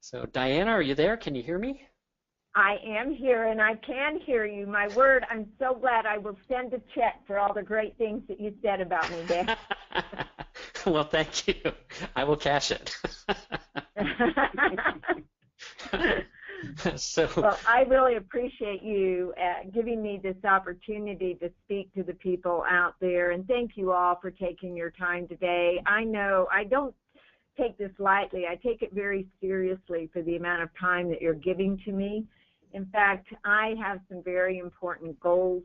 So Dianna, are you there? Can you hear me? I am here, and I can hear you. My word, I'm so glad. I will send a check for all the great things that you said about me, Dan. Well, thank you. I will cash it. Well, I really appreciate you giving me this opportunity to speak to the people out there, and thank you all for taking your time today. I know I don't take this lightly. I take it very seriously for the amount of time that you're giving to me. In fact, I have some very important goals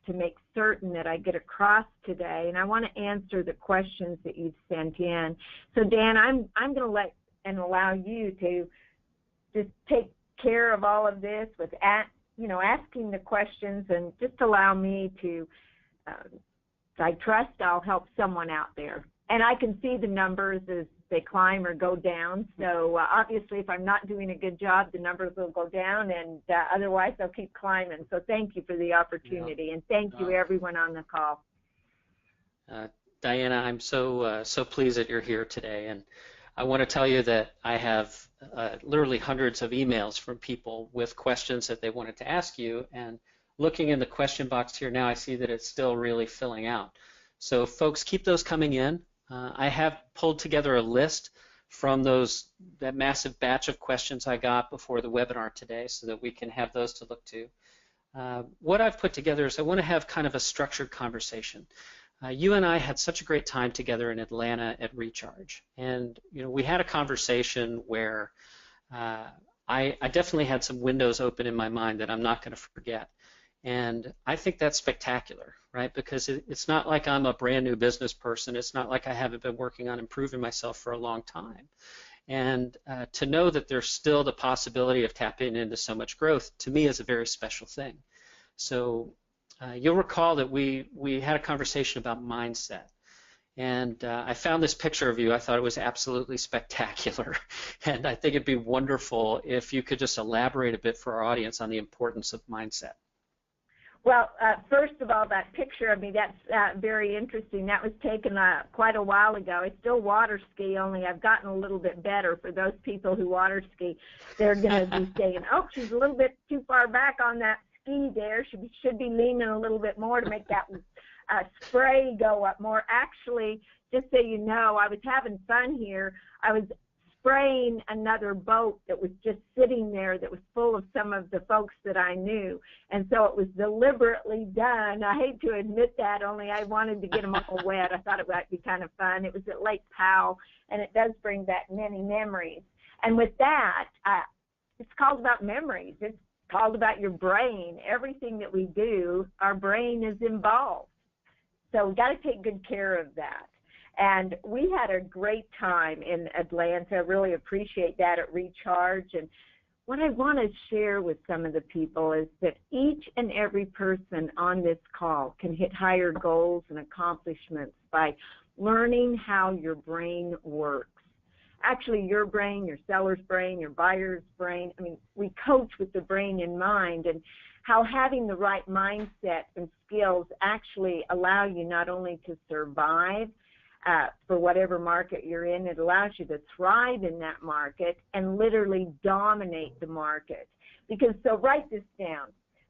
to make certain that I get across today, and I want to answer the questions that you've sent in. So, Dan, I'm going to let and allow you to just take care of all of this with, asking the questions, and just allow me to, I trust I'll help someone out there. And I can see the numbers as they climb or go down. So obviously, if I'm not doing a good job, the numbers will go down, and otherwise they'll keep climbing. So thank you for the opportunity, and thank you everyone on the call. Dianna, I'm so pleased that you're here today, and I want to tell you that I have literally hundreds of emails from people with questions that they wanted to ask you, and looking in the question box here now, I see that it's still really filling out. So folks, keep those coming in. I have pulled together a list from that massive batch of questions I got before the webinar today so that we can have those to look to. What I've put together is I want to have kind of a structured conversation. You and I had such a great time together in Atlanta at Recharge, and we had a conversation where I definitely had some windows open in my mind that I'm not going to forget. And I think that's spectacular, right? Because it's not like I'm a brand new business person. It's not like I haven't been working on improving myself for a long time. And to know that there's still the possibility of tapping into so much growth, to me, is a very special thing. So you'll recall that we had a conversation about mindset. And I found this picture of you. I thought it was absolutely spectacular. And I think it'd be wonderful if you could just elaborate a bit for our audience on the importance of mindset. Well, first of all, that picture of me, that's very interesting. That was taken quite a while ago. I still water ski, only I've gotten a little bit better. For those people who water ski, they're going to be saying, oh, she's a little bit too far back on that ski there. She should be leaning a little bit more to make that spray go up more. Actually, just so you know, I was having fun here. I was spraying another boat that was just sitting there that was full of some of the folks that I knew. And so it was deliberately done. I hate to admit that, only I wanted to get them all wet. I thought it might be kind of fun. It was at Lake Powell, and it does bring back many memories. And with that, it's called about memories. It's called about your brain. Everything that we do, our brain is involved. So we've got to take good care of that. And we had a great time in Atlanta. I really appreciate that at Recharge. And what I want to share with some of the people is that each and every person on this call can hit higher goals and accomplishments by learning how your brain works. Actually, your brain, your seller's brain, your buyer's brain, I mean, we coach with the brain in mind, and how having the right mindset and skills actually allow you not only to survive for whatever market you're in, it allows you to thrive in that market and literally dominate the market. Because, so write this down,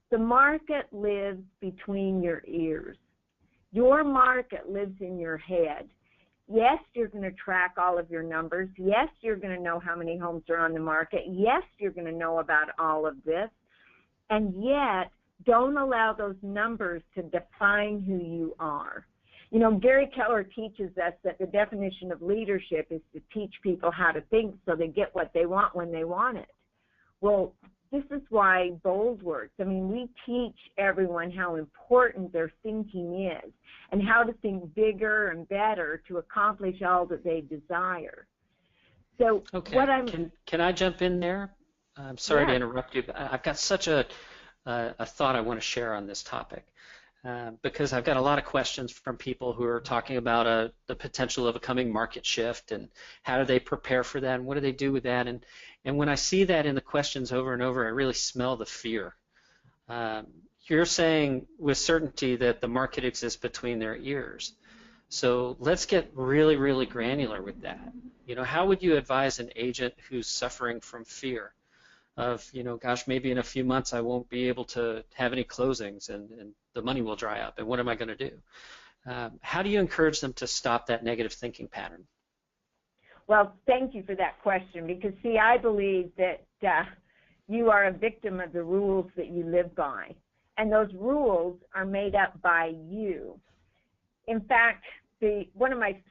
the market lives between your ears. Your market lives in your head. Yes, you're going to track all of your numbers. Yes, you're going to know how many homes are on the market. Yes, you're going to know about all of this. And yet, don't allow those numbers to define who you are. You know, Gary Keller teaches us that the definition of leadership is to teach people how to think so they get what they want when they want it. Well, this is why BOLD works. I mean, we teach everyone how important their thinking is and how to think bigger and better to accomplish all that they desire. So okay. What I'm... Can I jump in there? I'm sorry to interrupt you, but I've got such a thought I want to share on this topic. Because I've got a lot of questions from people who are talking about the potential of a coming market shift and how do they prepare for that and what do they do with that. And when I see that in the questions over and over, I really smell the fear. You're saying with certainty that the market exists between their ears. So let's get really, really granular with that. How would you advise an agent who's suffering from fear of, gosh, maybe in a few months I won't be able to have any closings and the money will dry up, and what am I going to do? How do you encourage them to stop that negative thinking pattern? Well, thank you for that question, because, see, I believe that you are a victim of the rules that you live by, and those rules are made up by you. In fact,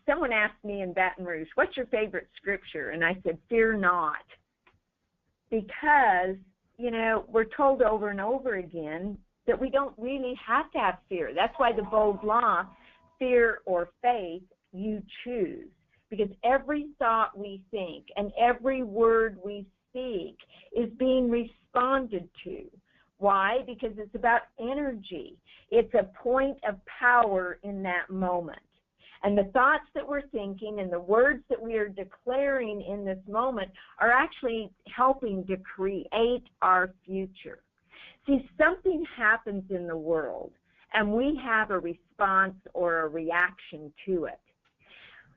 someone asked me in Baton Rouge, what's your favorite scripture? And I said, fear not. Because, we're told over and over again that we don't really have to have fear. That's why the bold law, fear or faith, you choose. Because every thought we think and every word we speak is being responded to. Why? Because it's about energy. It's a point of power in that moment. And the thoughts that we're thinking and the words that we are declaring in this moment are actually helping to create our future. See, something happens in the world, and we have a response or a reaction to it.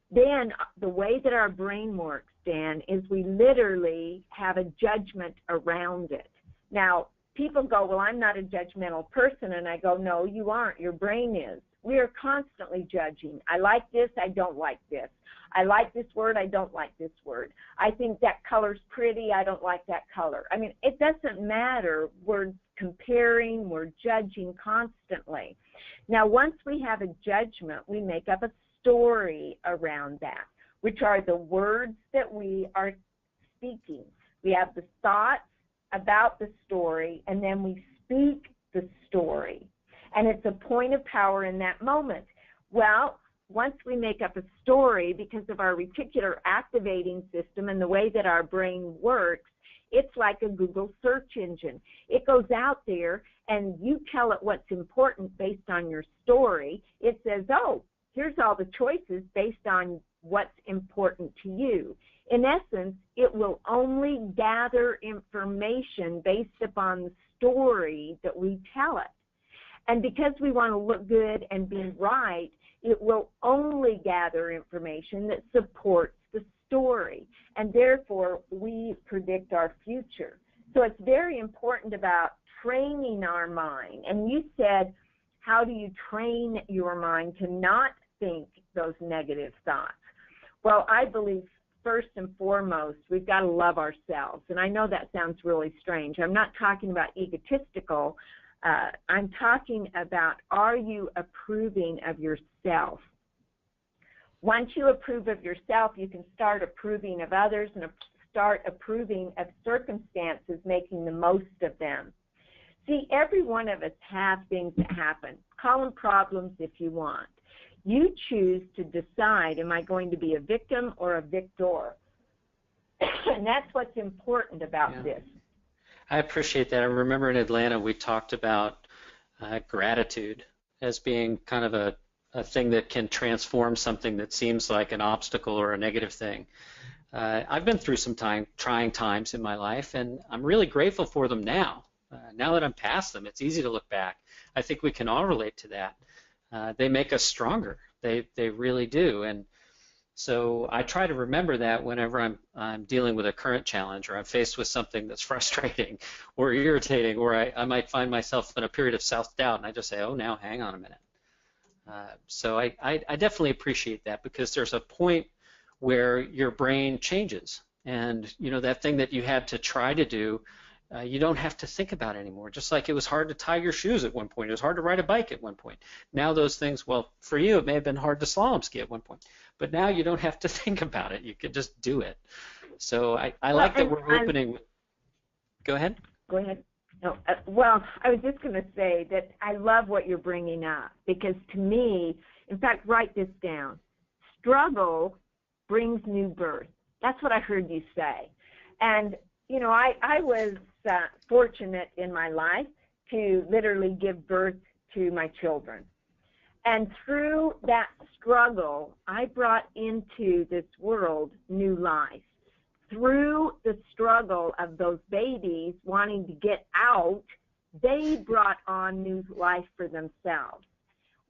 Then the way that our brain works, Dan, is we literally have a judgment around it. Now, people go, well, I'm not a judgmental person, and I go, no, you aren't. Your brain is. We are constantly judging. I like this, I don't like this. I like this word, I don't like this word. I think that color's pretty, I don't like that color. I mean, it doesn't matter. We're comparing, we're judging constantly. Now, once we have a judgment, we make up a story around that, which are the words that we are speaking. We have the thoughts about the story, and then we speak the story. And it's a point of power in that moment. Well, once we make up a story, because of our reticular activating system and the way that our brain works, it's like a Google search engine. It goes out there, and you tell it what's important based on your story. It says, oh, here's all the choices based on what's important to you. In essence, it will only gather information based upon the story that we tell it. And because we want to look good and be right, it will only gather information that supports the story. And therefore, we predict our future. So it's very important about training our mind. And you said, how do you train your mind to not think those negative thoughts? Well, I believe first and foremost, we've got to love ourselves. And I know that sounds really strange. I'm not talking about egotistical. I'm talking about, are you approving of yourself? Once you approve of yourself, you can start approving of others and start approving of circumstances, making the most of them. See, every one of us has things that happen. Call them problems if you want. You choose to decide, am I going to be a victim or a victor? And that's what's important about this. I appreciate that. I remember in Atlanta we talked about gratitude as being kind of a thing that can transform something that seems like an obstacle or a negative thing. I've been through some trying times in my life, and I'm really grateful for them now. Now that I'm past them, it's easy to look back. I think we can all relate to that. They make us stronger. They really do. And so I try to remember that whenever I'm dealing with a current challenge, or I'm faced with something that's frustrating or irritating, or I might find myself in a period of self-doubt, and I just say, oh, now hang on a minute. So I definitely appreciate that, because there's a point where your brain changes, and that thing that you had to try to do, you don't have to think about it anymore. Just like it was hard to tie your shoes at one point, it was hard to ride a bike at one point. Now those things, well, for you it may have been hard to slalom ski at one point, but now you don't have to think about it. You can just do it. So I like that we're opening. Go ahead. Go ahead. No, well, I was just going to say that I love what you're bringing up, because to me, in fact, write this down. Struggle brings new birth. That's what I heard you say. And, I was fortunate in my life to literally give birth to my children. And through that struggle, I brought into this world new life. Through the struggle of those babies wanting to get out, they brought on new life for themselves.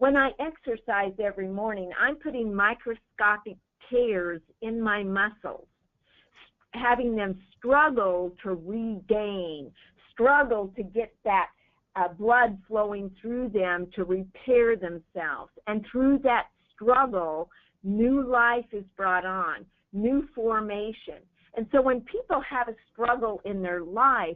When I exercise every morning, I'm putting microscopic tears in my muscles, having them struggle to regain, struggle to get that blood flowing through them to repair themselves. And through that struggle, new life is brought on, new formation. And so when people have a struggle in their life,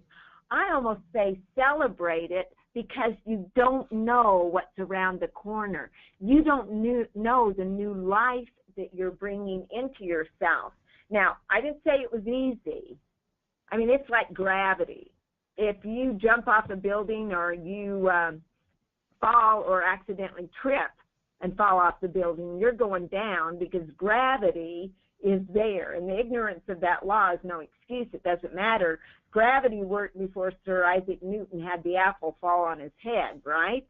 I almost say celebrate it, because you don't know what's around the corner. You don't know the new life that you're bringing into yourself. Now, I didn't say it was easy. I mean, it's like gravity. If you jump off a building or you fall or accidentally trip and fall off the building, you're going down because gravity is there. And the ignorance of that law is no excuse. It doesn't matter. Gravity worked before Sir Isaac Newton had the apple fall on his head, right?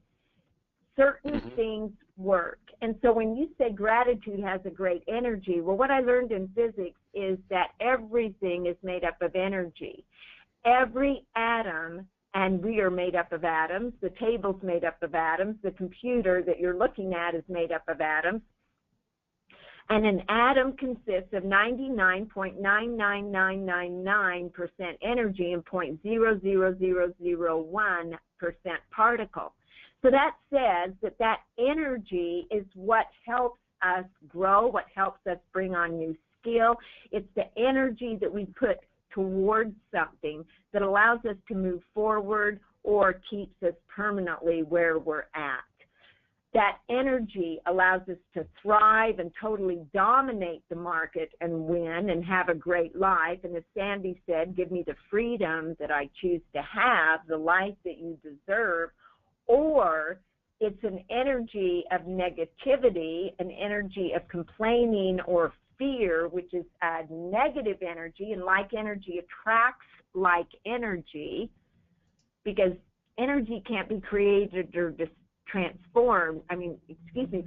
Certain things work. And so when you say gratitude has a great energy, well, what I learned in physics is that everything is made up of energy. Every atom, and we are made up of atoms, the table's made up of atoms, the computer that you're looking at is made up of atoms, and an atom consists of 99.99999% energy and 0.00001% particle. So that says that that energy is what helps us grow, what helps us bring on new skill. It's the energy that we put towards something that allows us to move forward or keeps us permanently where we're at. That energy allows us to thrive and totally dominate the market and win and have a great life. And as Sandy said, give me the freedom that I choose to have, the life that you deserve. Or it's an energy of negativity, an energy of complaining or fear, which is a negative energy, and like energy attracts like energy, because energy can't be created or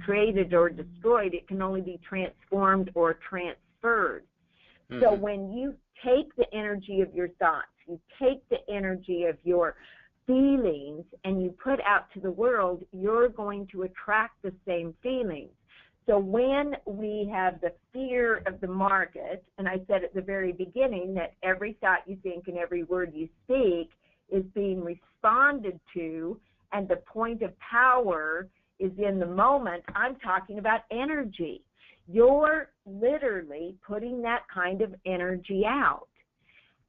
created or destroyed. It can only be transformed or transferred. So when you take the energy of your thoughts, you take the energy of your feelings, and you put out to the world, you're going to attract the same feelings. So when we have the fear of the market, and I said at the very beginning that every thought you think and every word you speak is being responded to, and the point of power is in the moment, I'm talking about energy. You're literally putting that kind of energy out.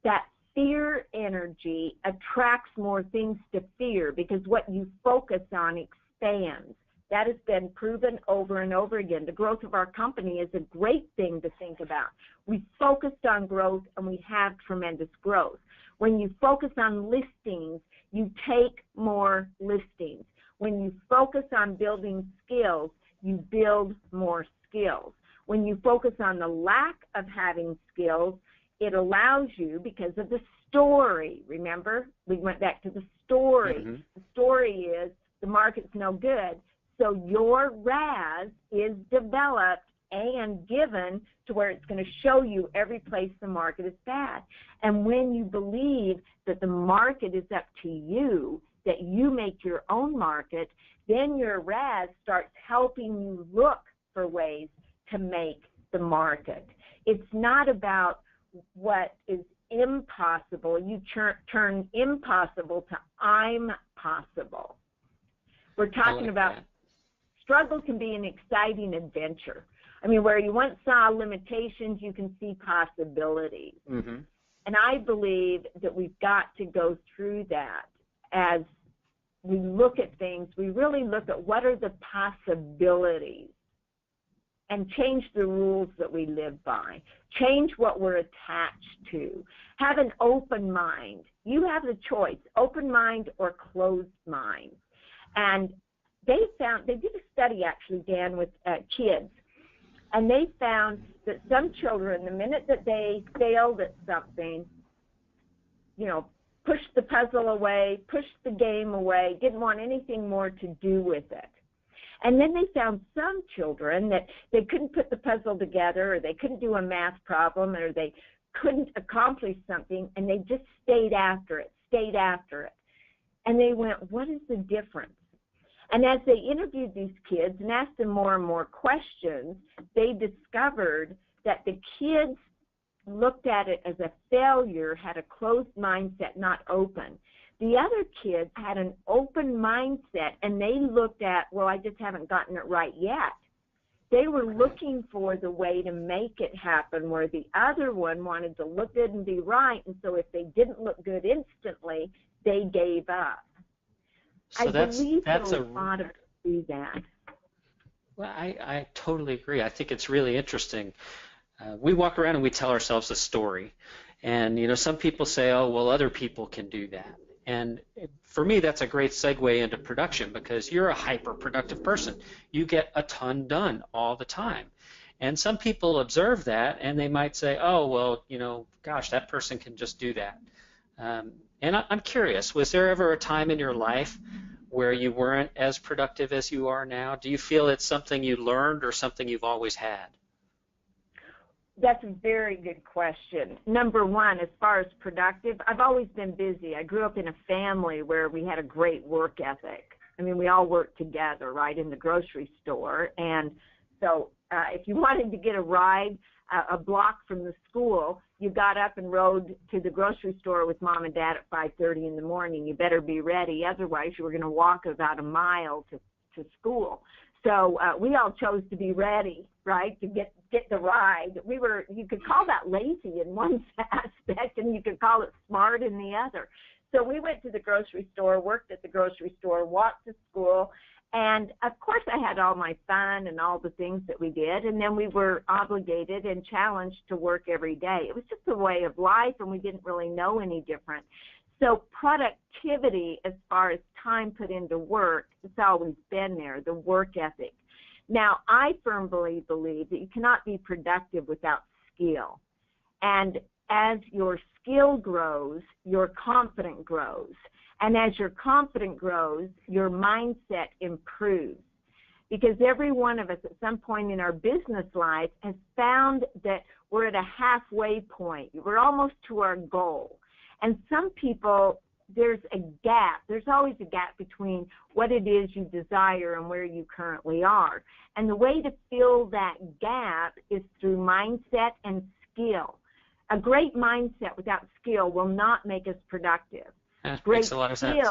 That fear energy attracts more things to fear, because what you focus on expands. That has been proven over and over again. The growth of our company is a great thing to think about. We focused on growth, and we have tremendous growth. When you focus on listings, you take more listings. When you focus on building skills, you build more skills. When you focus on the lack of having skills, it allows you, because of the story. Remember, we went back to the story. The story is the market's no good. So your RAS is developed and given to where it's going to show you every place the market is bad. And when you believe that the market is up to you, that you make your own market, then your RAS starts helping you look for ways to make the market. It's not about what is impossible. You turn impossible to I'm possible. We're talking about struggle can be an exciting adventure. I mean, where you once saw limitations, you can see possibilities. And I believe that we've got to go through that as we look at things. We really look at what are the possibilities and change the rules that we live by. Change what we're attached to. Have an open mind. You have the choice, open mind or closed mind. And they did a study actually, Dan, with kids, and they found that some children, the minute that they failed at something, pushed the puzzle away, pushed the game away, didn't want anything more to do with it. And then they found some children that they couldn't put the puzzle together, or they couldn't do a math problem, or they couldn't accomplish something, and they just stayed after it. And they went, what is the difference? And as they interviewed these kids and asked them more and more questions, they discovered that the kids looked at it as a failure, had a closed mindset, not open. The other kids had an open mindset, and they looked at, well, I just haven't gotten it right yet. They were looking for the way to make it happen, where the other one wanted to look good and be right, and so if they didn't look good instantly, they gave up. So I believe that's a lot of do that. Well, I totally agree. I think it's really interesting. We walk around and we tell ourselves a story, and some people say, oh, well, other people can do that. And for me, that's a great segue into production, because you're a hyper-productive person. You get a ton done all the time. And some people observe that, and they might say, oh, well, gosh, that person can just do that. And I'm curious, was there ever a time in your life where you weren't as productive as you are now? Do you feel it's something you learned or something you've always had? That's a very good question. Number one, as far as productive, I've always been busy. I grew up in a family where we had a great work ethic. I mean, we all worked together, right, in the grocery store. And so if you wanted to get a ride a block from the school, you got up and rode to the grocery store with Mom and Dad at 5:30 in the morning. You better be ready. Otherwise, you were going to walk about a mile to school. So we all chose to be ready, right, to get the ride. You could call that lazy in one aspect, and you could call it smart in the other. So we went to the grocery store, worked at the grocery store, walked to school, and of course I had all my fun and all the things that we did, and then we were obligated and challenged to work every day. It was just a way of life, and we didn't really know any different. So productivity, as far as time put into work, it's always been there, the work ethic. Now, I firmly believe that you cannot be productive without skill. And as your skill grows, your confidence grows. And as your confidence grows, your mindset improves. Because every one of us at some point in our business life has found that we're at a halfway point. We're almost to our goal. And some people, there's a gap. There's always a gap between what it is you desire and where you currently are. And the way to fill that gap is through mindset and skill. A great mindset without skill will not make us productive. That makes a lot of sense.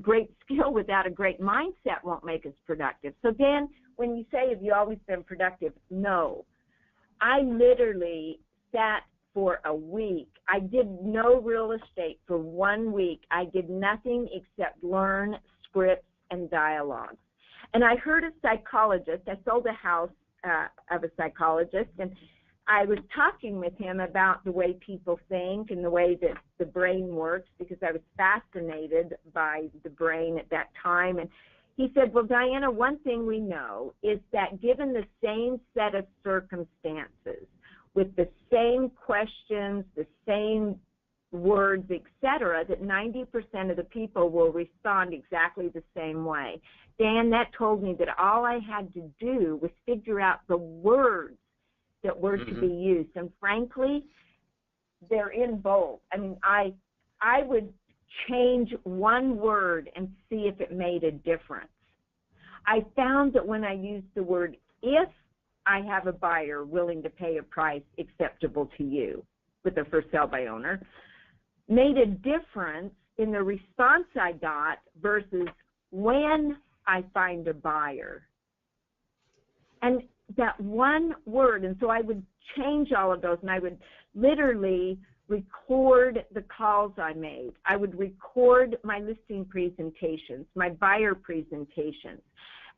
Great skill without a great mindset won't make us productive. So Dan, when you say, have you always been productive? No. I literally sat for a week. I did no real estate for 1 week. I did nothing except learn scripts and dialogues. And I heard a psychologist. I sold a house of a psychologist, and I was talking with him about the way people think and the way that the brain works, because I was fascinated by the brain at that time. And he said, well, Dianna, one thing we know is that given the same set of circumstances, with the same questions, the same words, etc., that 90% of the people will respond exactly the same way. Dan, that told me that all I had to do was figure out the words that were to be used. And frankly, they're in bold. I mean, I would change one word and see if it made a difference. I found that when I used the word if, I have a buyer willing to pay a price acceptable to you with a for sale by owner, made a difference in the response I got versus when I find a buyer. And that one word, and so I would change all of those, and I would literally record the calls I made. I would record my listing presentations, my buyer presentations,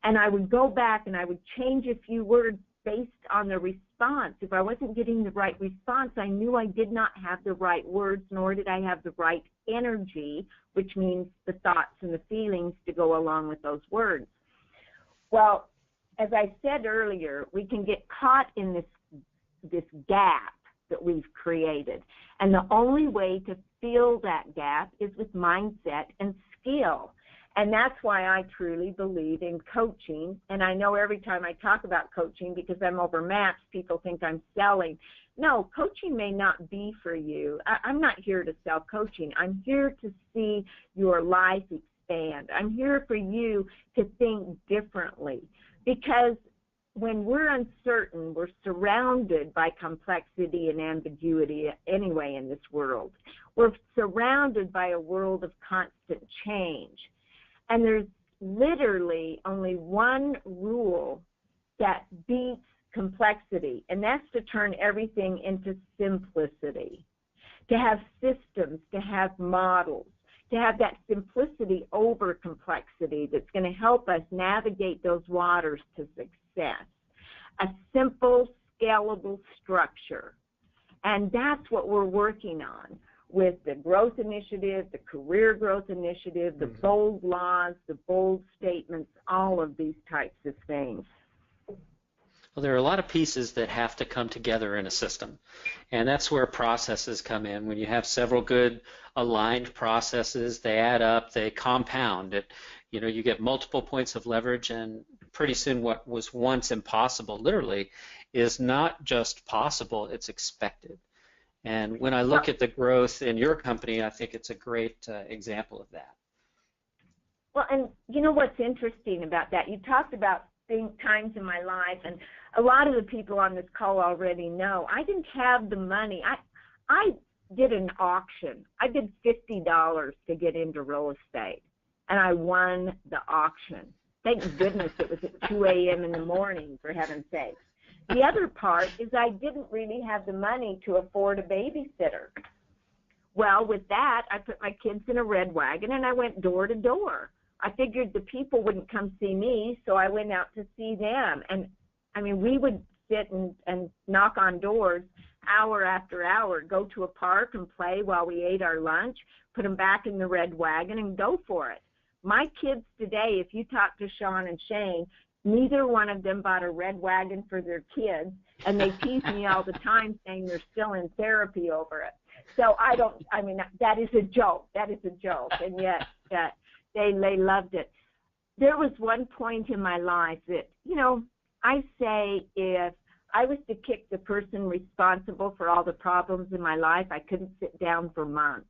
and I would go back and I would change a few words based on the response. If I wasn't getting the right response, I knew I did not have the right words, nor did I have the right energy, which means the thoughts and the feelings to go along with those words. Well, as I said earlier, we can get caught in this gap that we've created. And the only way to fill that gap is with mindset and skill. And that's why I truly believe in coaching. And I know every time I talk about coaching, because I'm overmatched, people think I'm selling. No, coaching may not be for you. I'm not here to sell coaching. I'm here to see your life expand. I'm here for you to think differently, because when we're uncertain, we're surrounded by complexity and ambiguity anyway in this world. We're surrounded by a world of constant change. And there's literally only one rule that beats complexity, and that's to turn everything into simplicity, to have systems, to have models, to have that simplicity over complexity that's going to help us navigate those waters to success. A simple, scalable structure. And that's what we're working on with the growth initiative, the career growth initiative, the bold laws, the bold statements, all of these types of things. Well, there are a lot of pieces that have to come together in a system, and that's where processes come in. When you have several good aligned processes, they add up, they compound. You get multiple points of leverage, and pretty soon what was once impossible, literally, is not just possible, it's expected. And when I look at the growth in your company, I think it's a great example of that. Well, and you know what's interesting about that? You talked about times in my life, and a lot of the people on this call already know I didn't have the money. I did an auction. I did $50 to get into real estate, and I won the auction. Thank goodness it was at 2 a.m. in the morning, for heaven's sake. The other part is I didn't really have the money to afford a babysitter. Well, with that, I put my kids in a red wagon, and I went door to door. I figured the people wouldn't come see me, so I went out to see them. And, I mean, we would sit and knock on doors hour after hour, go to a park and play while we ate our lunch, put them back in the red wagon, and go for it. My kids today, if you talk to Sean and Shane, neither one of them bought a red wagon for their kids, and they tease me all the time saying they're still in therapy over it. So that is a joke. That is a joke, and yet they loved it. There was one point in my life that, I say if I was to kick the person responsible for all the problems in my life, I couldn't sit down for months,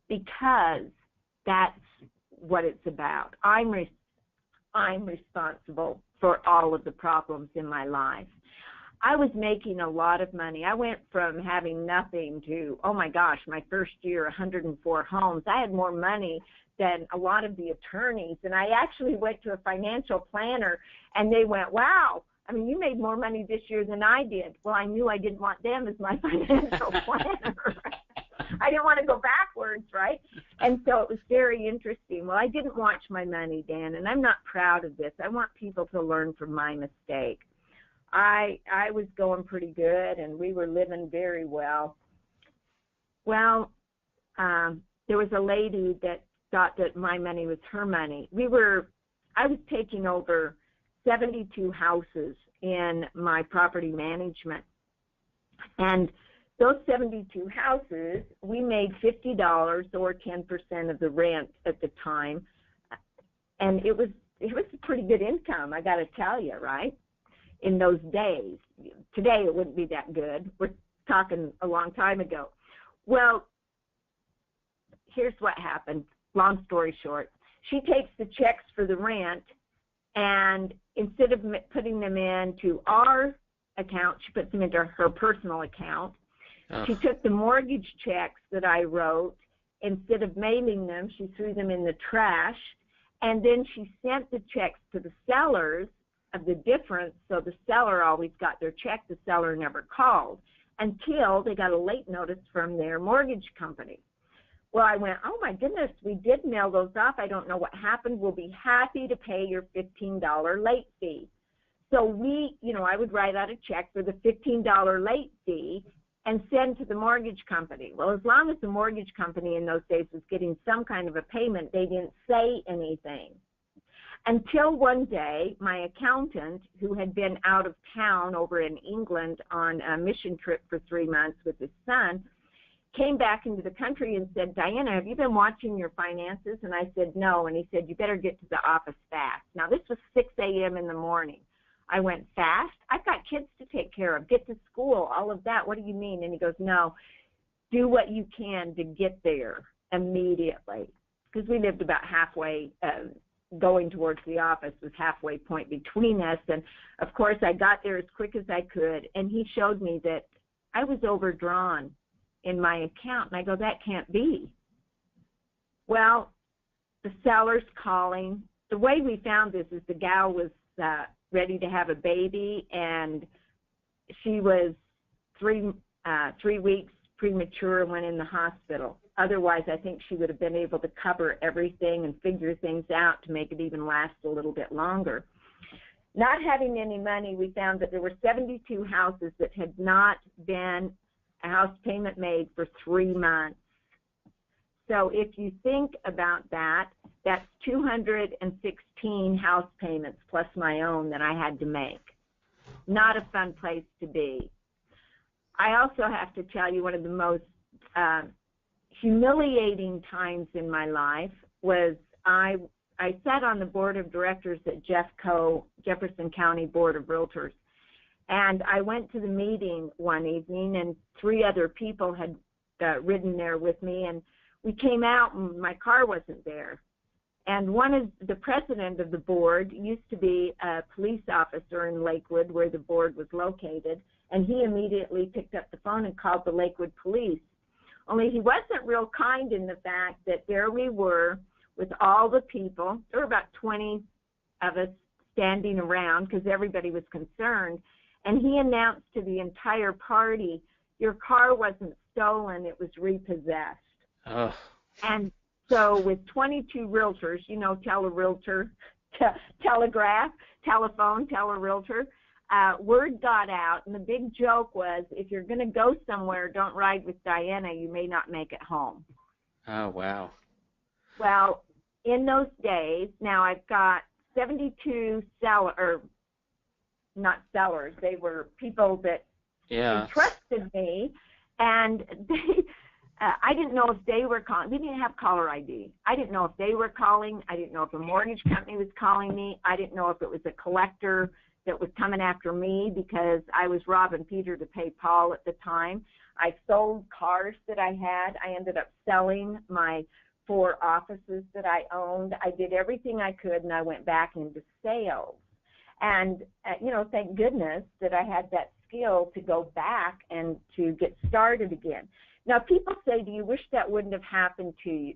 because that's what it's about. I'm responsible for all of the problems in my life. I was making a lot of money. I went from having nothing to, oh my gosh, my first year, 104 homes. I had more money than a lot of the attorneys. And I actually went to a financial planner, and they went, wow, you made more money this year than I did. Well, I knew I didn't want them as my financial planner. I didn't want to go backwards, right? And so it was very interesting. Well, I didn't watch my money, Dan, and I'm not proud of this. I want people to learn from my mistake. I was going pretty good, and we were living very well. Well, there was a lady that thought that my money was her money. I was taking over 72 houses in my property management, and those 72 houses, we made $50 or 10% of the rent at the time, and it was a pretty good income, I got to tell you, right? In those days. Today it wouldn't be that good. We're talking a long time ago. Well, here's what happened. Long story short, she takes the checks for the rent, and instead of putting them into our account, she puts them into her personal account. She took the mortgage checks that I wrote, instead of mailing them, she threw them in the trash, and then she sent the checks to the sellers of the difference, so the seller always got their check. The seller never called until they got a late notice from their mortgage company. Well, I went, oh my goodness, we did mail those off. I don't know what happened. We'll be happy to pay your $15 late fee. So I would write out a check for the $15 late fee and send to the mortgage company. Well, as long as the mortgage company in those days was getting some kind of a payment, they didn't say anything. Until one day, my accountant, who had been out of town over in England on a mission trip for 3 months with his son, came back into the country and said, Dianna, have you been watching your finances? And I said, no. And he said, you better get to the office fast. Now, this was 6 a.m. in the morning. I went, fast? I've got kids to take care of, get to school, all of that. What do you mean? And he goes, no, do what you can to get there immediately. because we lived about halfway, going towards the office was halfway point between us. And, of course, I got there as quick as I could, and he showed me that I was overdrawn in my account. And I go, that can't be. Well, the seller's calling. The way we found this is the gal was ready to have a baby, and she was three weeks premature and went in the hospital. Otherwise, I think she would have been able to cover everything and figure things out to make it even last a little bit longer. Not having any money, we found that there were 72 houses that had not been a house payment made for 3 months. So if you think about that, that's 216 house payments plus my own that I had to make. Not a fun place to be. I also have to tell you, one of the most humiliating times in my life was I sat on the board of directors at Jefferson County Board of Realtors, and I went to the meeting one evening, and 3 other people had ridden there with me, and we came out and my car wasn't there. And one of the president of the board used to be a police officer in Lakewood where the board was located, and he immediately picked up the phone and called the Lakewood police. Only he wasn't real kind in the fact that there we were with all the people. There were about 20 of us standing around because everybody was concerned, and he announced to the entire party, your car wasn't stolen, it was repossessed. Oh. And so with 22 realtors, you know, tell a realtor, telegraph, telephone, tell a realtor, word got out, and the big joke was, if you're going to go somewhere, don't ride with Dianna, you may not make it home. Oh, wow. Well, in those days, now I've got 72 not sellers, they were people that trusted me, and they... I didn't know if they were calling. We didn't have caller ID. I didn't know if they were calling. I didn't know if a mortgage company was calling me. I didn't know if it was a collector that was coming after me because I was robbing Peter to pay Paul at the time. I sold cars that I had. I ended up selling my 4 offices that I owned. I did everything I could, and I went back into sales. And, you know, thank goodness that I had that skill to go back and to get started again. Now, people say, do you wish that wouldn't have happened to you?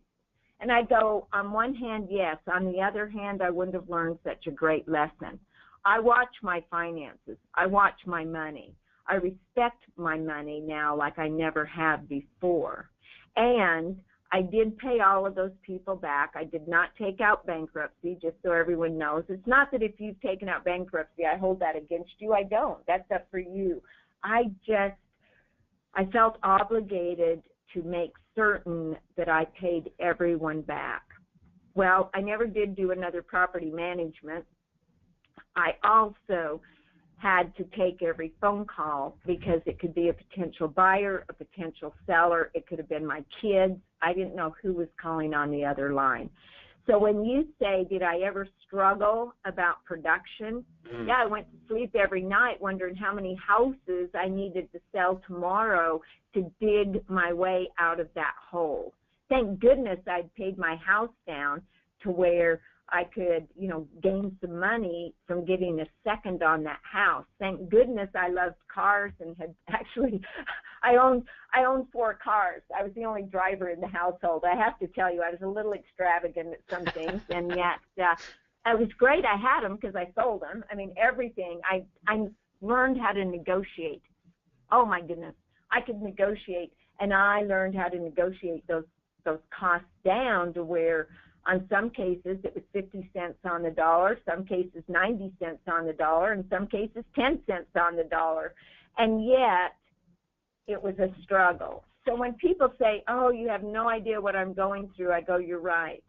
And I go, on one hand, yes. On the other hand, I wouldn't have learned such a great lesson. I watch my finances. I watch my money. I respect my money now like I never have before. And I did pay all of those people back. I did not take out bankruptcy, just so everyone knows. It's not that if you've taken out bankruptcy, I hold that against you. I don't. That's up for you. I felt obligated to make certain that I paid everyone back. Well, I never did do another property management. I also had to take every phone call because it could be a potential buyer, a potential seller. It could have been my kids. I didn't know who was calling on the other line. So when you say, did I ever struggle about production? Yeah, I went to sleep every night wondering how many houses I needed to sell tomorrow to dig my way out of that hole. Thank goodness I'd paid my house down to where I could, you know, gain some money from getting a second on that house. Thank goodness I loved cars and had actually, I owned 4 cars. I was the only driver in the household. I have to tell you, I was a little extravagant at some things, and yet it was great I had them because I sold them. I mean, everything. I learned how to negotiate. Oh, my goodness. I could negotiate, and I learned how to negotiate those costs down to where on some cases it was 50 cents on the dollar, some cases 90 cents on the dollar, and some cases 10 cents on the dollar. And yet it was a struggle. So when people say, oh, you have no idea what I'm going through, I go, you're right.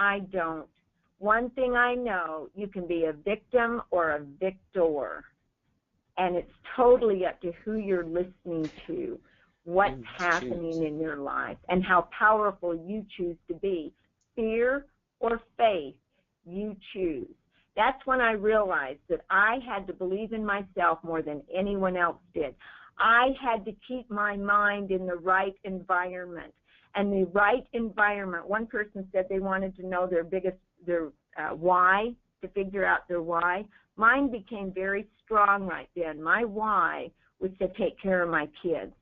I don't. One thing I know, you can be a victim or a victor. And it's totally up to who you're listening to, what's happening in your life, and how powerful you choose to be. Fear or faith, you choose. That's when I realized that I had to believe in myself more than anyone else did. I had to keep my mind in the right environment. and the right environment. One person said they wanted to know their why, to figure out their why. Mine became very strong right then. My why was to take care of my kids.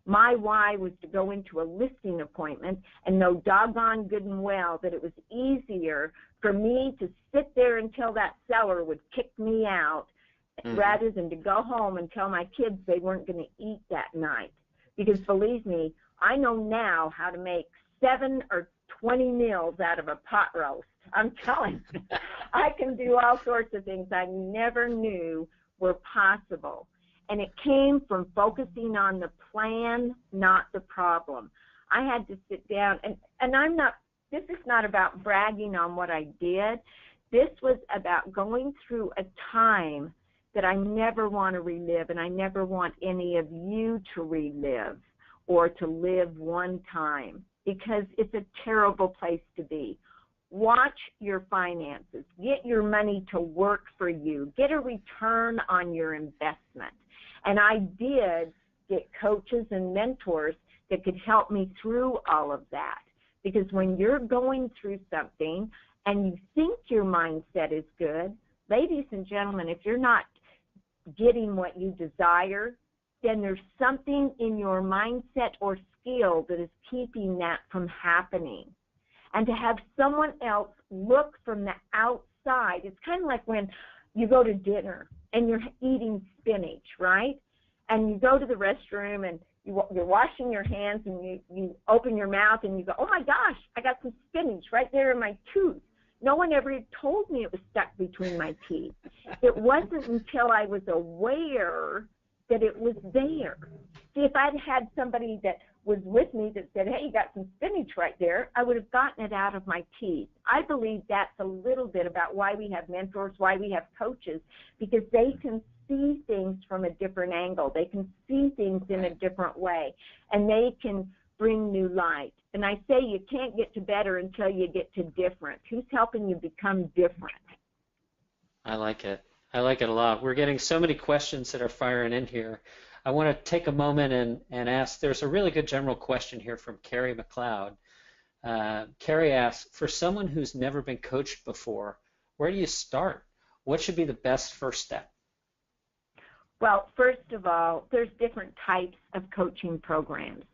My why was to go into a listing appointment and know doggone good and well that it was easier for me to sit there until that seller would kick me out rather than to go home and tell my kids they weren't going to eat that night. Because believe me, I know now how to make 7 or 20 meals out of a pot roast. I'm telling you, I can do all sorts of things I never knew were possible. And it came from focusing on the plan, not the problem. I had to sit down, and I'm not, this is not about bragging on what I did. This was about going through a time that I never want to relive, and I never want any of you to relive or to live one time, because it's a terrible place to be. Watch your finances. Get your money to work for you. Get a return on your investment. And I did get coaches and mentors that could help me through all of that. Because when you're going through something and you think your mindset is good, ladies and gentlemen, if you're not getting what you desire, then there's something in your mindset or skill that is keeping that from happening. And to have someone else look from the outside, it's kind of like when you go to dinner and you're eating spinach, right? And you go to the restroom and you're washing your hands and you open your mouth and you go, oh my gosh, I got some spinach right there in my tooth. No one ever told me it was stuck between my teeth. It wasn't until I was aware that it was there. See, if I'd had somebody that was with me that said, hey, you got some spinach right there, I would have gotten it out of my teeth. I believe that's a little bit about why we have mentors, why we have coaches, because they can see things from a different angle. They can see things in a different way, and they can bring new light. And I say you can't get to better until you get to different. Who's helping you become different? I like it. I like it a lot. We're getting so many questions that are firing in here. I want to take a moment and ask, there's a really good general question here from Carrie McLeod. Carrie asks, for someone who's never been coached before, where do you start? What should be the best first step? Well, first of all, there's different types of coaching programs.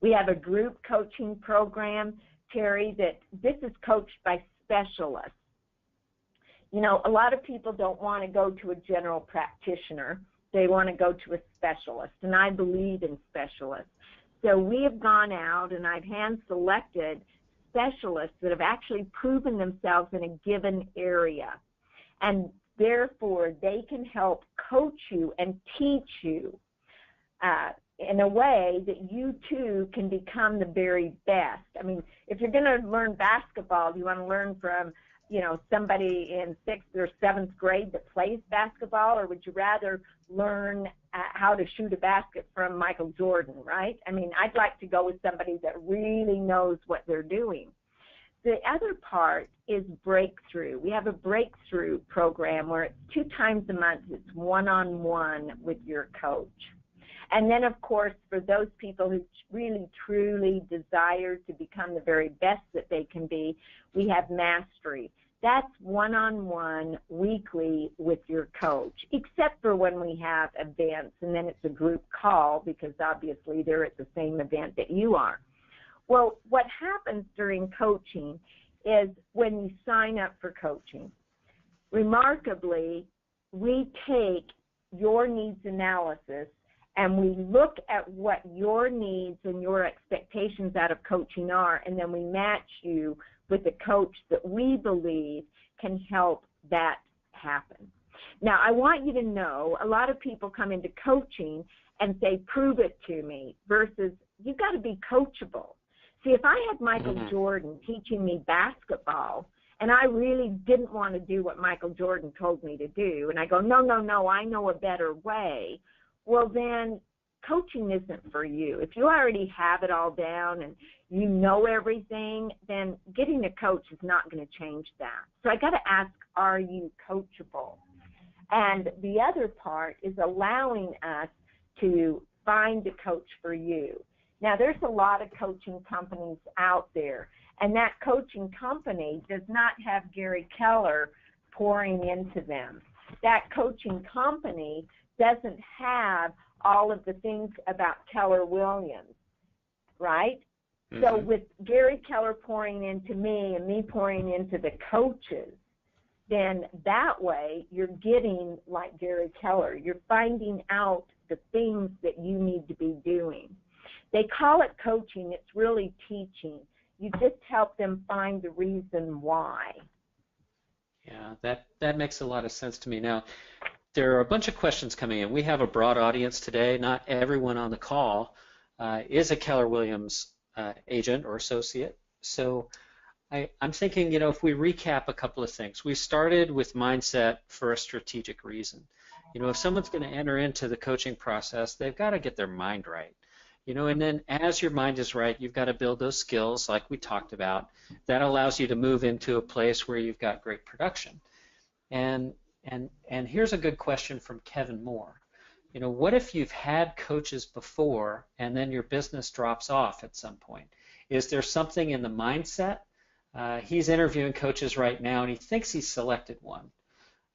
We have a group coaching program, Terry, that this is coached by specialists. You know, a lot of people don't want to go to a general practitioner. They want to go to a specialist, and I believe in specialists. So we have gone out, and I've hand-selected specialists that have actually proven themselves in a given area. And therefore, they can help coach you and teach you in a way that you, too, can become the very best. I mean, if you're going to learn basketball, you want to learn from, you know, somebody in 6th or 7th grade that plays basketball, or would you rather learn how to shoot a basket from Michael Jordan, right? I mean, I'd like to go with somebody that really knows what they're doing. The other part is breakthrough. We have a breakthrough program where it's 2 times a month. It's one-on-one with your coach. And then, of course, for those people who really, truly desire to become the very best that they can be, we have mastery. That's one-on-one weekly with your coach, except for when we have events, and then it's a group call because obviously they're at the same event that you are. Well, what happens during coaching is when you sign up for coaching, remarkably, we take your needs analysis and we look at what your needs and your expectations out of coaching are, and then we match you with a coach that we believe can help that happen. Now, I want you to know, a lot of people come into coaching and say, prove it to me, versus you've got to be coachable. See, if I had Michael Jordan teaching me basketball, and I really didn't want to do what Michael Jordan told me to do, and I go, no, no, no, I know a better way, well, then coaching isn't for you. If you already have it all down and you know everything, then getting a coach is not going to change that. So I got to ask, are you coachable? And the other part is allowing us to find a coach for you. Now, there's a lot of coaching companies out there, and that coaching company does not have Gary Keller pouring into them. That coaching company doesn't have all of the things about Keller Williams, right? Mm-hmm. So with Gary Keller pouring into me and me pouring into the coaches, then that way you're getting like Gary Keller. You're finding out the things that you need to be doing. They call it coaching. It's really teaching. You just help them find the reason why. Yeah, that makes a lot of sense to me. Now, there are a bunch of questions coming in. We have a broad audience today. Not everyone on the call is a Keller Williams agent or associate. So I'm thinking, if we recap a couple of things. We started with mindset for a strategic reason. If someone's going to enter into the coaching process, they've got to get their mind right. And then as your mind is right, you've got to build those skills like we talked about. That allows you to move into a place where you've got great production. And here's a good question from Kevin Moore. What if you've had coaches before and then your business drops off at some point? Is there something in the mindset? He's interviewing coaches right now, and he thinks he's selected one.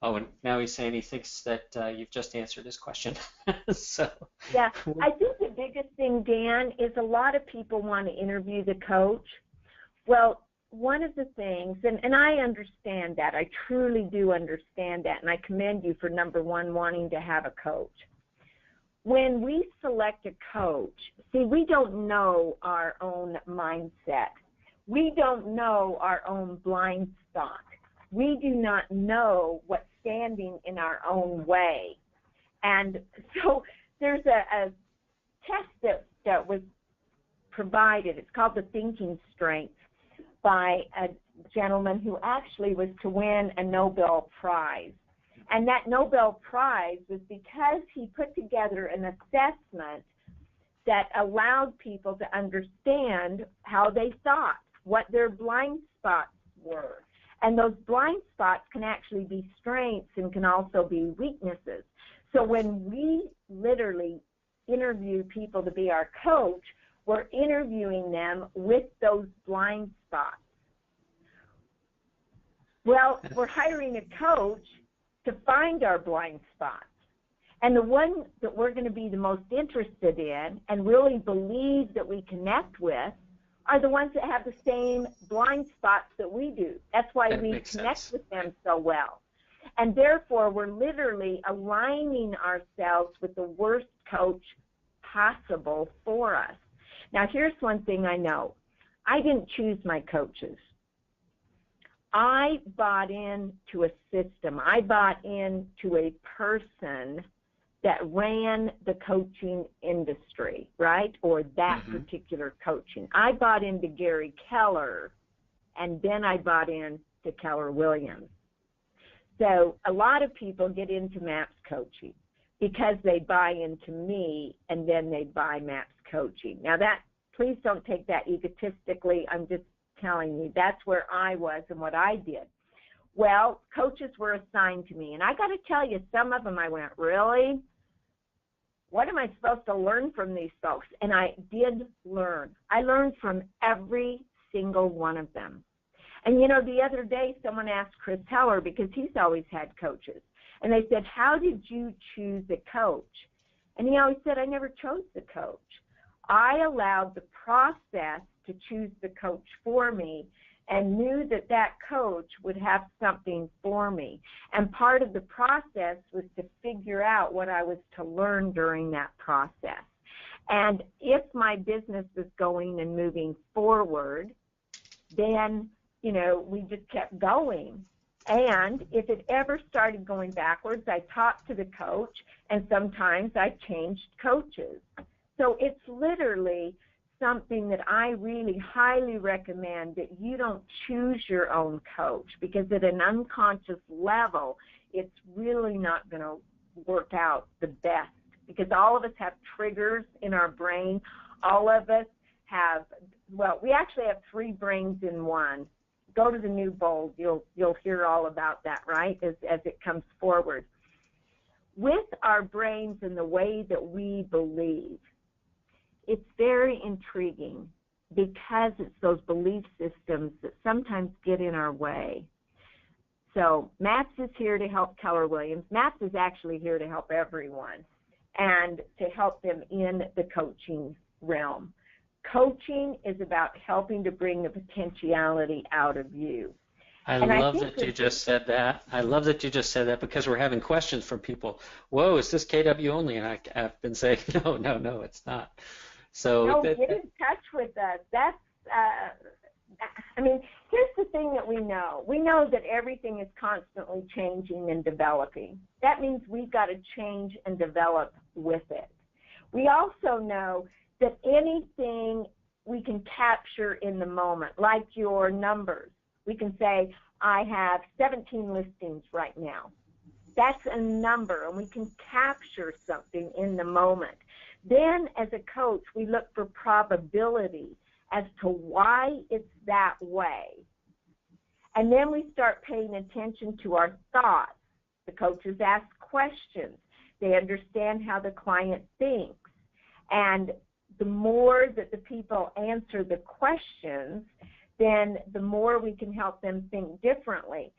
Oh, and now he's saying he thinks that you've just answered his question. So. Yeah, I think the biggest thing, Dan, is a lot of people want to interview the coach. Well, one of the things, and I understand that, I truly do understand that, and I commend you for, number one, wanting to have a coach. When we select a coach, see, we don't know our own mindset. We don't know our own blind spot. We do not know what's standing in our own way. And so there's a test that was provided. It's called the Thinking Strength by a gentleman who actually was to win a Nobel Prize. And that Nobel Prize was because he put together an assessment that allowed people to understand how they thought, what their blind spots were. And those blind spots can actually be strengths and can also be weaknesses. So when we literally interview people to be our coach, we're interviewing them with those blind spots. Well, we're hiring a coach to find our blind spots. And the one that we're going to be the most interested in and really believe that we connect with are the ones that have the same blind spots that we do. That's why we connect with them so well. And therefore, we're literally aligning ourselves with the worst coach possible for us. Now, here's one thing I know. I didn't choose my coaches. I bought into a system. I bought into a person that ran the coaching industry, right, or that particular coaching. I bought into Gary Keller, and then I bought into Keller Williams. So a lot of people get into MAPS coaching because they buy into me, and then they buy MAPS coaching. Now, that, please don't take that egotistically. I'm just telling you that's where I was and what I did. Well, coaches were assigned to me, and I got to tell you, some of them I went, really? What am I supposed to learn from these folks? And I did learn. I learned from every single one of them. And, the other day someone asked Chris Heller, because he's always had coaches, and they said, how did you choose a coach? And he always said, I never chose the coach. I allowed the process to choose the coach for me and knew that that coach would have something for me. And part of the process was to figure out what I was to learn during that process. And if my business was going and moving forward, then, we just kept going. And if it ever started going backwards, I talked to the coach, and sometimes I changed coaches. So it's literally something that I really highly recommend, that you don't choose your own coach, because at an unconscious level, it's really not going to work out the best, because all of us have triggers in our brain. All of us have, well, we actually have 3 brains in one. Go to the new bold. You'll hear all about that, right, as it comes forward. With our brains and the way that we believe, It's very intriguing because it's those belief systems that sometimes get in our way. So MAPS is here to help Keller Williams. MAPS is actually here to help everyone and to help them in the coaching realm. Coaching is about helping to bring the potentiality out of you. I love that you just said that. I love that you just said that because we're having questions from people. Whoa, is this KW only? And I've been saying, no, it's not. So no, get in touch with us. That's, I mean, here's the thing that we know. We know that everything is constantly changing and developing. That means we've got to change and develop with it. We also know that anything we can capture in the moment, like your numbers. We can say, I have 17 listings right now. That's a number, and we can capture something in the moment. Then, as a coach, we look for probability as to why it's that way. And then we start paying attention to our thoughts. The coaches ask questions. They understand how the client thinks. And the more that the people answer the questions, then the more we can help them think differently.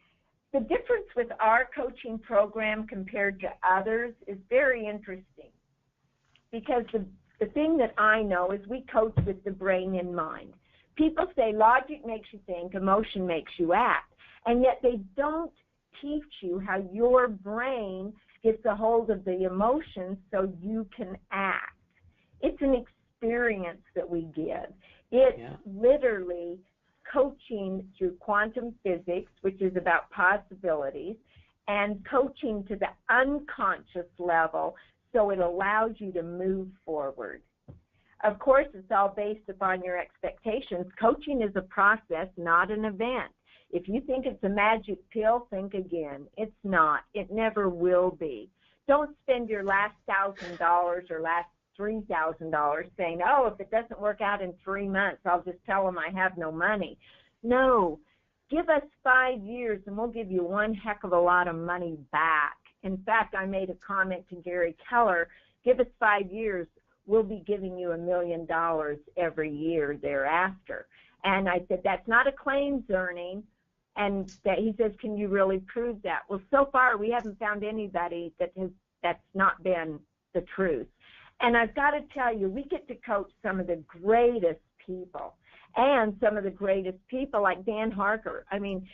The difference with our coaching program compared to others is very interesting, because the thing that I know is we coach with the brain in mind. People say logic makes you think, emotion makes you act, and yet they don't teach you how your brain gets a hold of the emotions so you can act. It's an experience that we give. It's literally coaching through quantum physics, which is about possibilities, and coaching to the unconscious level so it allows you to move forward. Of course, it's all based upon your expectations. Coaching is a process, not an event. If you think it's a magic pill, think again. It's not. It never will be. Don't spend your last $1,000 or last $3,000 saying, oh, if it doesn't work out in 3 months, I'll just tell them I have no money. No. Give us 5 years and we'll give you one heck of a lot of money back. In fact, I made a comment to Gary Keller, give us 5 years, we'll be giving you $1 million every year thereafter. And I said, that's not a claims earning. And he says, can you really prove that? Well, so far we haven't found anybody that's not been the truth. And I've got to tell you, we get to coach some of the greatest people, and some of the greatest people like Dan Harker. I mean,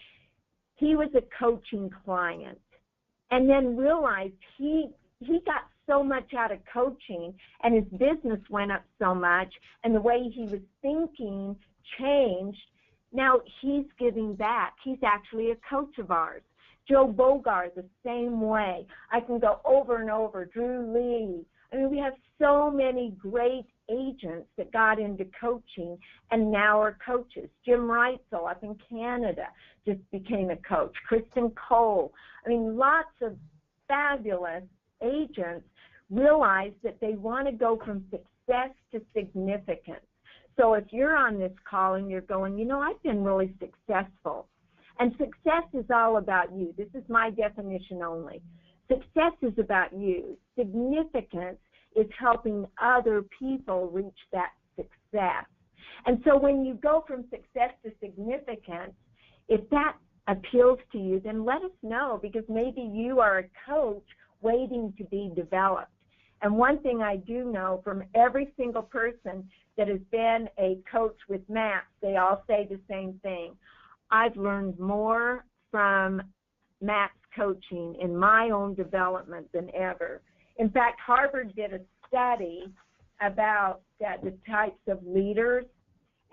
he was a coaching client and then realized he got so much out of coaching, and his business went up so much, and the way he was thinking changed. Now he's giving back. He's actually a coach of ours. Joe Bogart, the same way. I can go over and over. Drew Lee. I mean, we have so many great agents that got into coaching and now are coaches. Jim Reitzel up in Canada just became a coach. Kristen Cole. I mean, lots of fabulous agents realize that they want to go from success to significance. So if you're on this call and you're going, you know, I've been really successful. And success is all about you. This is my definition only. Success is about you. Significance is helping other people reach that success. And so when you go from success to significance, if that appeals to you, then let us know, because maybe you are a coach waiting to be developed. And one thing I do know from every single person that has been a coach with MAPS, they all say the same thing. I've learned more from MAPS coaching in my own development than ever. In fact, Harvard did a study about the types of leaders,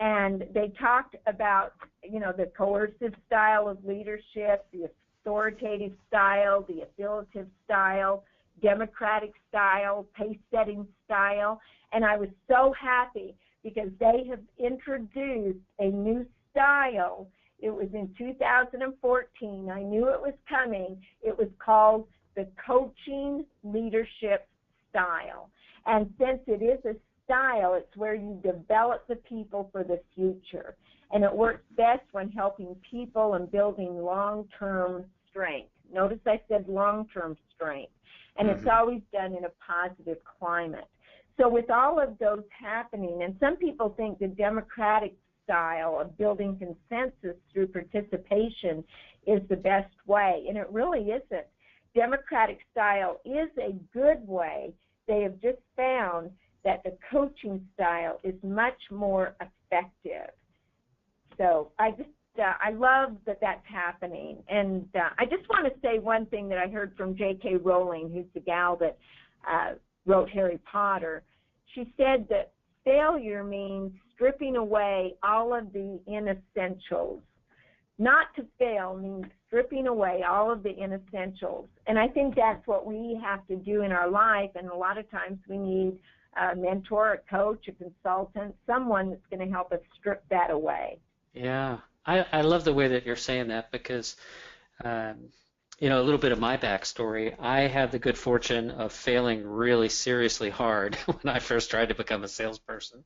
and they talked about, you know, the coercive style of leadership, the authoritative style, the affiliative style, democratic style, pace-setting style, and I was so happy because they have introduced a new style. It was in 2014. I knew it was coming. It was called the coaching leadership style. And since it is a style, it's where you develop the people for the future. And it works best when helping people and building long-term strength. Notice I said long-term strength. And it's always done in a positive climate. So with all of those happening, and some people think the Democratic style of building consensus through participation is the best way, and it really isn't. Democratic style is a good way. They have just found that the coaching style is much more effective. So I love that that's happening. And I just want to say one thing that I heard from J.K. Rowling, who's the gal that wrote Harry Potter. She said that failure means stripping away all of the inessentials. Not to fail means stripping away all of the inessentials. And I think that's what we have to do in our life, and a lot of times we need a mentor, a coach, a consultant, someone that's going to help us strip that away. Yeah, I love the way that you're saying that because, you know, a little bit of my backstory. I had the good fortune of failing really seriously hard when I first tried to become a salesperson.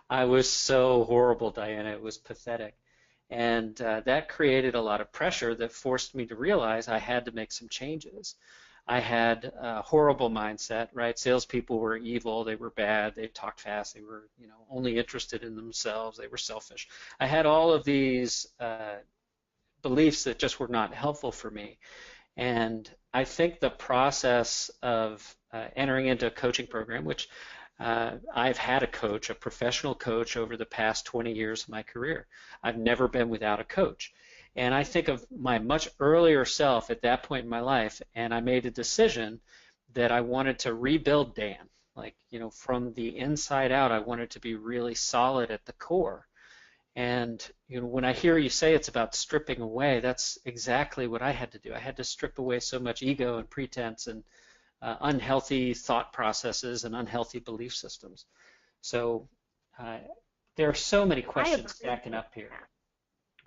I was so horrible, Dianna. It was pathetic. And that created a lot of pressure that forced me to realize I had to make some changes. I had a horrible mindset, right? Salespeople were evil, they were bad, they talked fast, they were, you know, only interested in themselves, they were selfish. I had all of these beliefs that just were not helpful for me. And I think the process of entering into a coaching program, which I've had a coach, a professional coach over the past 20 years of my career. I've never been without a coach. And I think of my much earlier self at that point in my life, and I made a decision that I wanted to rebuild Dan. Like, you know, from the inside out, I wanted to be really solid at the core. And, you know, when I hear you say it's about stripping away, that's exactly what I had to do. I had to strip away so much ego and pretense and unhealthy thought processes and unhealthy belief systems. So there are so many questions stacking up here.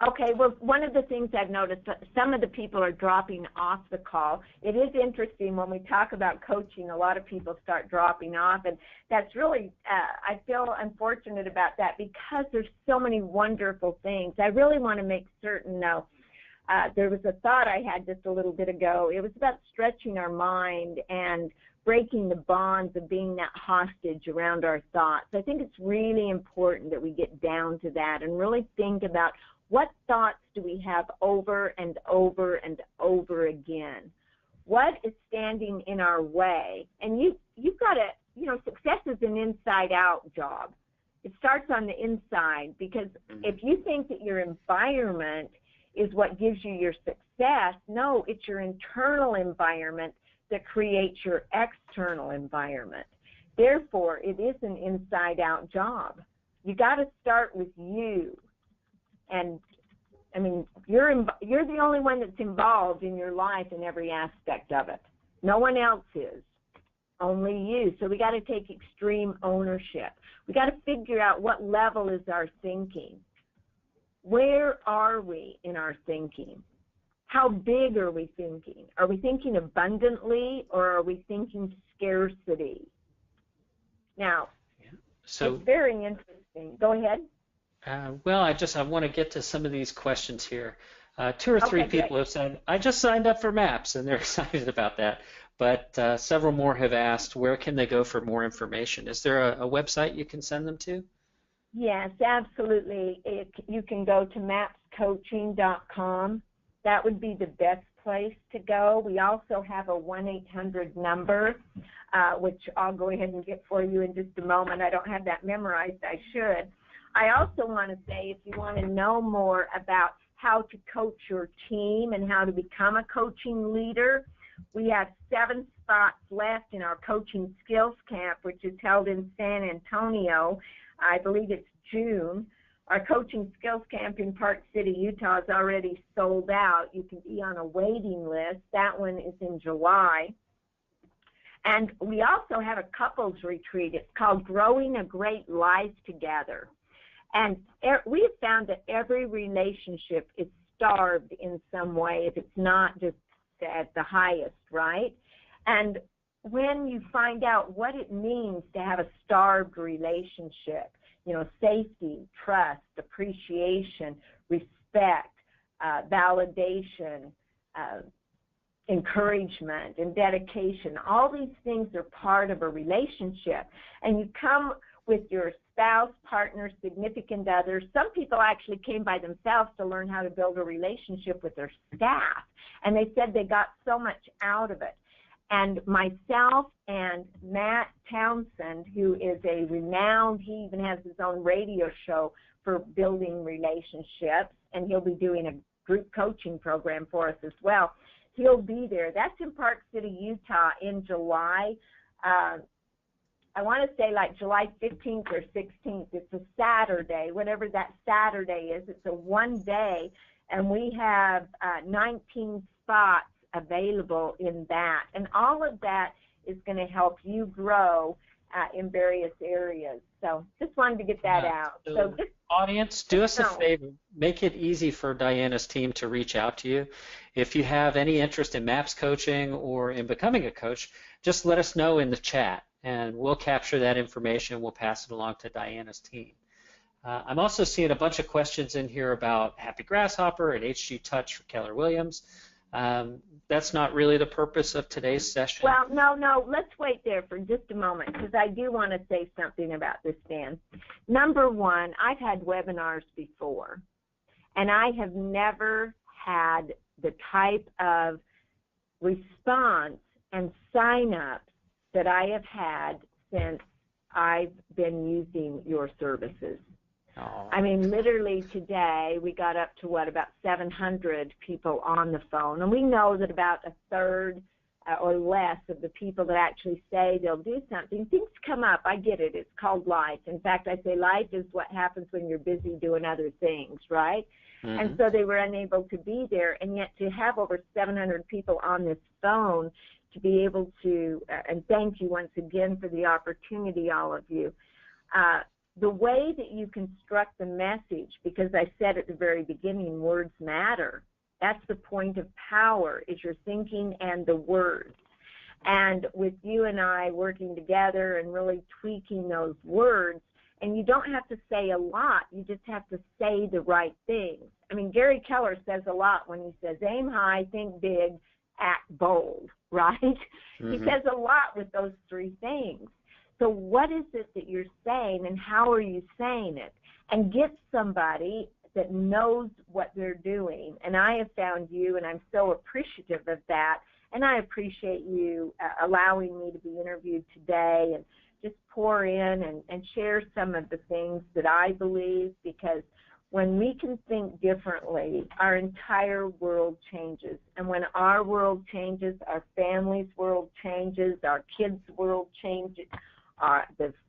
Okay, well, one of the things I've noticed, some of the people are dropping off the call. It is interesting when we talk about coaching, a lot of people start dropping off, and that's really, I feel unfortunate about that because there's so many wonderful things. I really want to make certain, though, there was a thought I had just a little bit ago. It was about stretching our mind and breaking the bonds of being that hostage around our thoughts. I think it's really important that we get down to that and really think about what thoughts do we have over and over and over again? What is standing in our way? And you've got to, you know, success is an inside-out job. It starts on the inside because if you think that your environment is what gives you your success, no, it's your internal environment that creates your external environment. Therefore, it is an inside-out job. You got to start with you. And I mean, you're the only one that's involved in your life in every aspect of it. No one else is, only you. So we got to take extreme ownership. We got to figure out what level is our thinking. Where are we in our thinking? How big are we thinking? Are we thinking abundantly or are we thinking scarcity? Now, so it's very interesting. Go ahead. Well, I want to get to some of these questions here. 2 or 3 people have said, I just signed up for MAPS, and they're excited about that. But several more have asked, where can they go for more information? Is there a website you can send them to? Yes, absolutely. You can go to mapscoaching.com. That would be the best place to go. We also have a 1-800 number, which I'll go ahead and get for you in just a moment. I don't have that memorized. I should. I also want to say if you want to know more about how to coach your team and how to become a coaching leader, we have 7 spots left in our coaching skills camp, which is held in San Antonio. I believe it's June. Our coaching skills camp in Park City, Utah is already sold out. You can be on a waiting list. That one is in July. And we also have a couples retreat. It's called Growing a Great Life Together. And we have found that every relationship is starved in some way if it's not just at the highest, right? And when you find out what it means to have a starved relationship, you know, safety, trust, appreciation, respect, validation, encouragement and dedication. All these things are part of a relationship. And you come with your spouse, partner, significant other. Some people actually came by themselves to learn how to build a relationship with their staff. And they said they got so much out of it. And myself and Matt Townsend, who is a renowned, he even has his own radio show for building relationships, and he'll be doing a group coaching program for us as well. He'll be there. That's in Park City, Utah in July. I want to say like July 15th or 16th. It's a Saturday, whatever that Saturday is. It's a one day, and we have 19 spots available in that. And all of that is going to help you grow in various areas. So just wanted to get that out. So just, audience, do us a favor. Make it easy for Dianna's team to reach out to you. If you have any interest in MAPS coaching or in becoming a coach, just let us know in the chat, and we'll capture that information. We'll pass it along to Dianna's team. I'm also seeing a bunch of questions in here about Happy Grasshopper and HG Touch for Keller Williams. That's not really the purpose of today's session. Well, no, let's wait there for just a moment, because I do want to say something about this, Dan. Number one, I've had webinars before, and I have never had the type of response and sign-ups that I have had since I've been using your services. Oh. I mean, literally today we got up to, about 700 people on the phone, and we know that about a third or less of the people that actually say they'll do something, things come up. I get it. It's called life. In fact, I say life is what happens when you're busy doing other things, right? Mm-hmm. And so they were unable to be there, and yet to have over 700 people on this phone to be able to, and thank you once again for the opportunity, all of you. The way that you construct the message, because I said at the very beginning, words matter. That's the point of power, is your thinking and the words. And with you and I working together and really tweaking those words, and you don't have to say a lot, you just have to say the right things. I mean, Gary Keller says a lot when he says, aim high, think big, act bold, right? Mm-hmm. He says a lot with those three things. So what is it that you're saying, and how are you saying it? And get somebody that knows what they're doing. And I have found you, and I'm so appreciative of that. And I appreciate you allowing me to be interviewed today and just pour in and share some of the things that I believe, because when we can think differently, our entire world changes. And when our world changes, our family's world changes, our kids' world changes,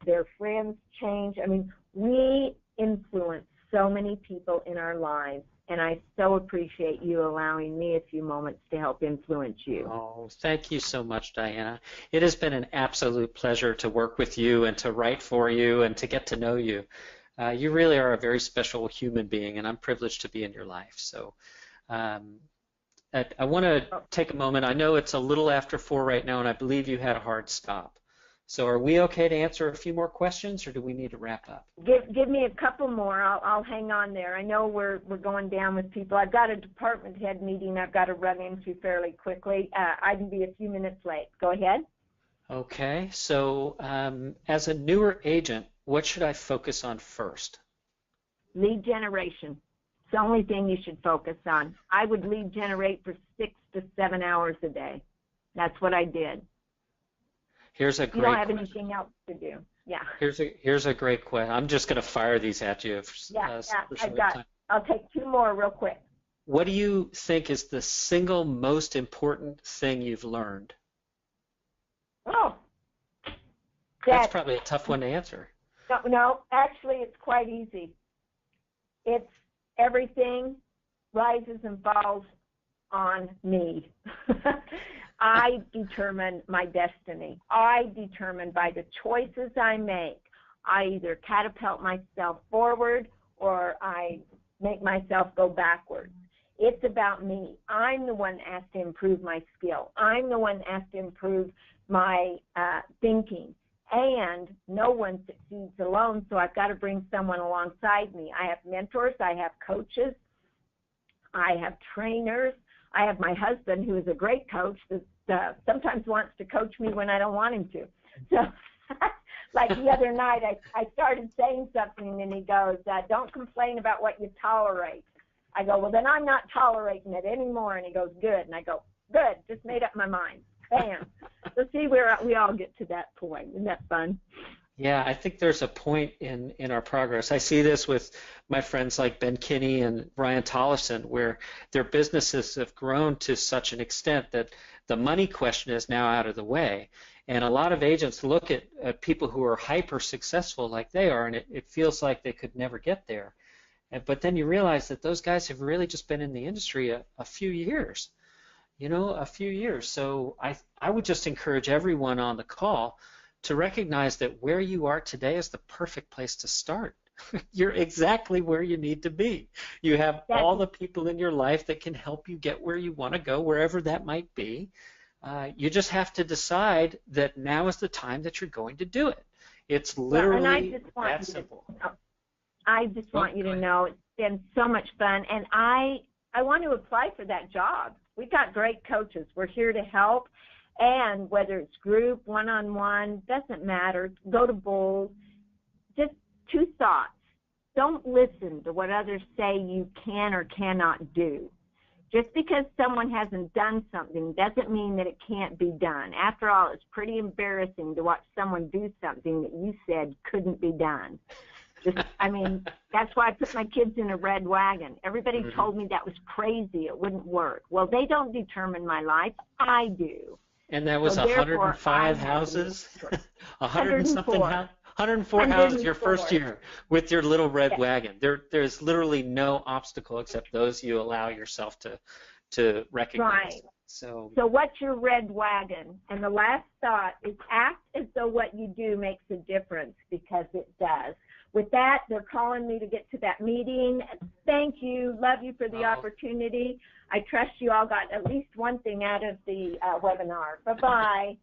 their friends change. I mean, we influence so many people in our lives, and I so appreciate you allowing me a few moments to help influence you. Oh, thank you so much, Dianna. It has been an absolute pleasure to work with you and to write for you and to get to know you. You really are a very special human being, and I'm privileged to be in your life. So I want to take a moment. I know it's a little after 4 right now, and I believe you had a hard stop. So are we okay to answer a few more questions, or do we need to wrap up? Give me a couple more. I'll hang on there. I know we're going down with people. I've got a department head meeting I've got to run into fairly quickly. I can be a few minutes late. Go ahead. Okay. So as a newer agent, what should I focus on first? Lead generation. It's the only thing you should focus on. I would lead generate for 6 to 7 hours a day. That's what I did. Here's a great. You don't have anything else to do. Yeah. Here's a great question. I'm just going to fire these at you. I'll take 2 more real quick. What do you think is the single most important thing you've learned? Oh, that's probably a tough one to answer. No, actually, it's quite easy. It's everything rises and falls on me. I determine my destiny. I determine by the choices I make. I either catapult myself forward or I make myself go backwards. It's about me. I'm the one that has to improve my skill. I'm the one that has to improve my thinking. And no one succeeds alone, so I've got to bring someone alongside me. I have mentors. I have coaches. I have trainers. I have my husband, who is a great coach, that sometimes wants to coach me when I don't want him to. So, like the other night, I started saying something, and he goes, don't complain about what you tolerate. I go, well, then I'm not tolerating it anymore. And he goes, good. And I go, good, just made up my mind. Bam. So see, we all get to that point. Isn't that fun? Yeah, I think there's a point in our progress. I see this with my friends like Ben Kinney and Ryan Tollison, where their businesses have grown to such an extent that the money question is now out of the way. And a lot of agents look at people who are hyper successful like they are, and it feels like they could never get there. But then you realize that those guys have really just been in the industry a few years, a few years. So I would just encourage everyone on the call to recognize that where you are today is the perfect place to start. You're exactly where you need to be. You have all the people in your life that can help you get where you want to go, wherever that might be. You just have to decide that now is the time that you're going to do it. It's literally that simple. I just want you to know it's been so much fun, and I want to apply for that job. We've got great coaches. We're here to help, and whether it's group, one-on-one, doesn't matter. Go to bowls. Just two thoughts. Don't listen to what others say you can or cannot do. Just because someone hasn't done something doesn't mean that it can't be done. After all, it's pretty embarrassing to watch someone do something that you said couldn't be done. That's why I put my kids in a red wagon. Everybody told me that was crazy. It wouldn't work. Well, they don't determine my life. I do. And that was 105 houses? 100 and something houses? 104 houses your first year with your little red wagon. There's literally no obstacle except those you allow yourself to recognize. Right. So what's your red wagon? And the last thought is act as though what you do makes a difference, because it does. With that, they're calling me to get to that meeting. Thank you. Love you for the opportunity. I trust you all got at least one thing out of the webinar. Bye-bye.